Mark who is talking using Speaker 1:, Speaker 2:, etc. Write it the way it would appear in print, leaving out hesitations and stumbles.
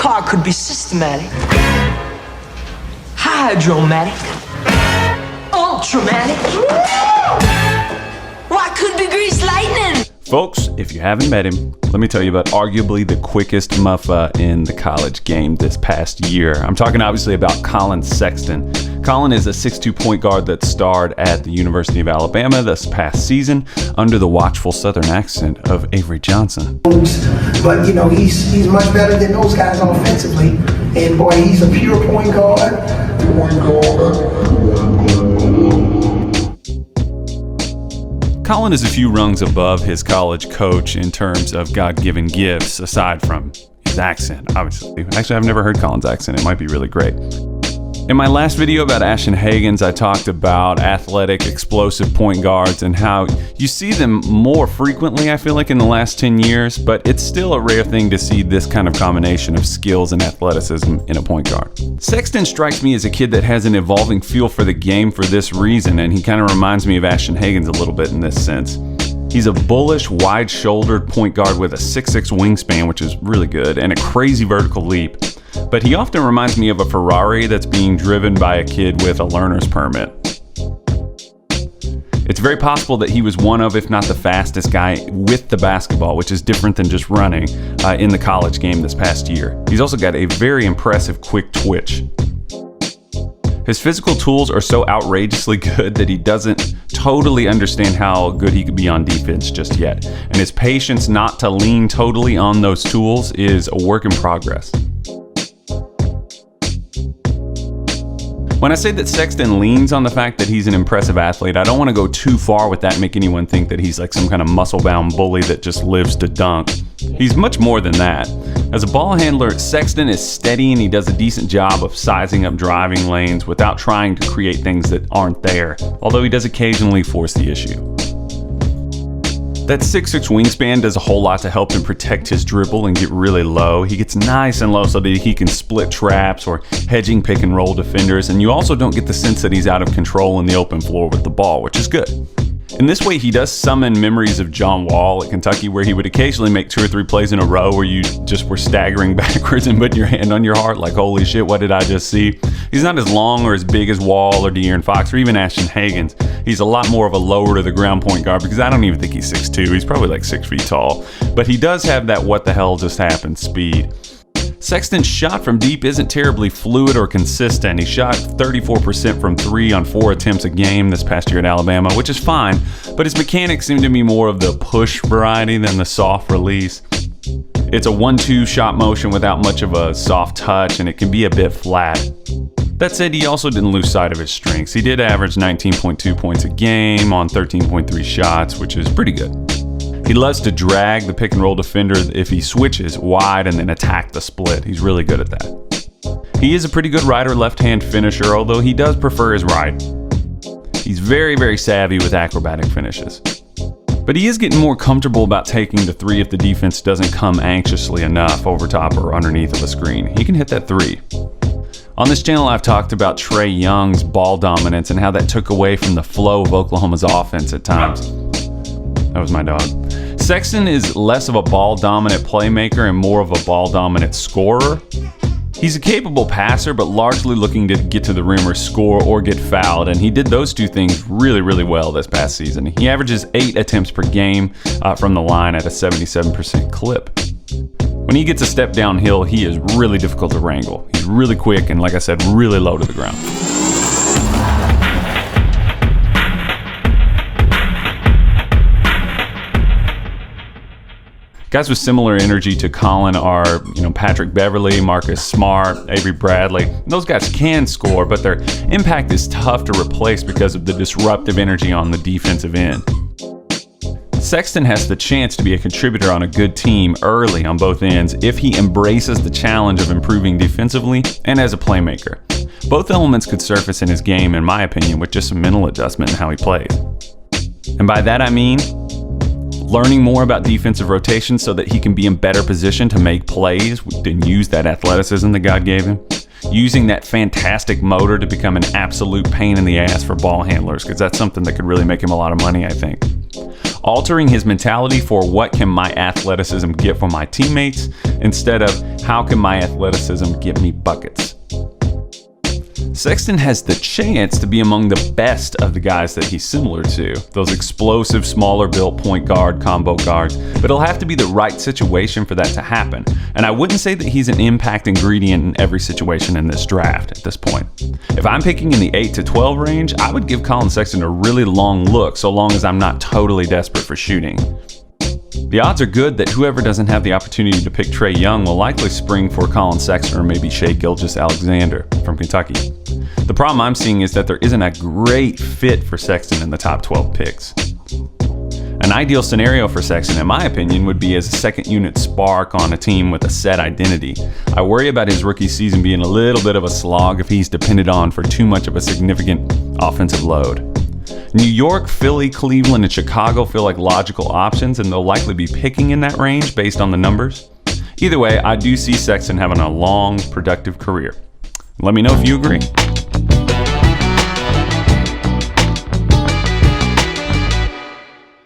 Speaker 1: car could be systematic, hydromatic, ultramatic. Why could be greased lightning?
Speaker 2: Folks, if you haven't met him, let me tell you about arguably the quickest muffa in the college game this past year. I'm talking obviously about Collin Sexton. Collin is a 6'2" point guard that starred at the University of Alabama this past season under the watchful southern accent of Avery Johnson.
Speaker 3: But, you know, he's much better than those guys offensively. And, boy, he's a pure point guard.
Speaker 2: Collin is a few rungs above his college coach in terms of God-given gifts, aside from his accent, obviously. Actually, I've never heard Collin's accent. It might be really great. In my last video about Ashton Hagans, I talked about athletic, explosive point guards and how you see them more frequently, I feel like, in the last 10 years, but it's still a rare thing to see this kind of combination of skills and athleticism in a point guard. Sexton strikes me as a kid that has an evolving feel for the game for this reason, and he kind of reminds me of Ashton Hagans a little bit in this sense. He's a bullish, wide-shouldered point guard with a 6'6" wingspan, which is really good, and a crazy vertical leap. But he often reminds me of a Ferrari that's being driven by a kid with a learner's permit. It's very possible that he was one of, if not the fastest guy with the basketball, which is different than just running, in the college game this past year. He's also got a very impressive quick twitch. His physical tools are so outrageously good that he doesn't totally understand how good he could be on defense just yet. And his patience not to lean totally on those tools is a work in progress. When I say that Sexton leans on the fact that he's an impressive athlete, I don't want to go too far with that and make anyone think that he's like some kind of muscle-bound bully that just lives to dunk. He's much more than that. As a ball handler, Sexton is steady and he does a decent job of sizing up driving lanes without trying to create things that aren't there, although he does occasionally force the issue. That 6'6" wingspan does a whole lot to help him protect his dribble and get really low. He gets nice and low so that he can split traps or hedging pick and roll defenders, and you also don't get the sense that he's out of control in the open floor with the ball, which is good. In this way, he does summon memories of John Wall at Kentucky, where he would occasionally make 2 or 3 plays in a row where you just were staggering backwards and putting your hand on your heart like, holy shit, what did I just see? He's not as long or as big as Wall or De'Aaron Fox or even Ashton Hagans. He's a lot more of a lower to the ground point guard because I don't even think he's 6'2". He's probably like 6 feet tall. But he does have that what the hell just happened speed. Sexton's shot from deep isn't terribly fluid or consistent. He shot 34% from 3 on 4 attempts a game this past year at Alabama, which is fine, but his mechanics seem to be more of the push variety than the soft release. It's a 1-2 shot motion without much of a soft touch, and it can be a bit flat. That said, he also didn't lose sight of his strengths. He did average 19.2 points a game on 13.3 shots, which is pretty good. He loves to drag the pick and roll defender if he switches wide and then attack the split. He's really good at that. He is a pretty good right or left-hand finisher, although he does prefer his right. He's very, very savvy with acrobatic finishes. But he is getting more comfortable about taking the 3 if the defense doesn't come anxiously enough over top or underneath of a screen. He can hit that 3. On this channel, I've talked about Trae Young's ball dominance and how that took away from the flow of Oklahoma's offense at times. That was my dog. Sexton is less of a ball-dominant playmaker and more of a ball-dominant scorer. He's a capable passer, but largely looking to get to the rim or score or get fouled, and he did those 2 things really, really well this past season. He averages 8 attempts per game from the line at a 77% clip. When he gets a step downhill, he is really difficult to wrangle. He's really quick and, like I said, really low to the ground. Guys with similar energy to Collin are, Patrick Beverley, Marcus Smart, Avery Bradley. Those guys can score, but their impact is tough to replace because of the disruptive energy on the defensive end. Sexton has the chance to be a contributor on a good team early on both ends if he embraces the challenge of improving defensively and as a playmaker. Both elements could surface in his game, in my opinion, with just some mental adjustment in how he plays. And by that I mean learning more about defensive rotation so that he can be in better position to make plays and use that athleticism that God gave him. Using that fantastic motor to become an absolute pain in the ass for ball handlers, because that's something that could really make him a lot of money, I think. altering his mentality for what can my athleticism get for my teammates instead of how can my athleticism get me buckets. Sexton has the chance to be among the best of the guys that he's similar to, those explosive, smaller built point guard, combo guards, but it'll have to be the right situation for that to happen. And I wouldn't say that he's an impact ingredient in every situation in this draft at this point. If I'm picking in the 8 to 12 range, I would give Collin Sexton a really long look so long as I'm not totally desperate for shooting. The odds are good that whoever doesn't have the opportunity to pick Trae Young will likely spring for Collin Sexton or maybe Shai Gilgeous-Alexander from Kentucky. The problem I'm seeing is that there isn't a great fit for Sexton in the top 12 picks. An ideal scenario for Sexton, in my opinion, would be as a second unit spark on a team with a set identity. I worry about his rookie season being a little bit of a slog if he's depended on for too much of a significant offensive load. New York, Philly, Cleveland, and Chicago feel like logical options, and they'll likely be picking in that range based on the numbers. Either way, I do see Sexton having a long, productive career. Let me know if you agree.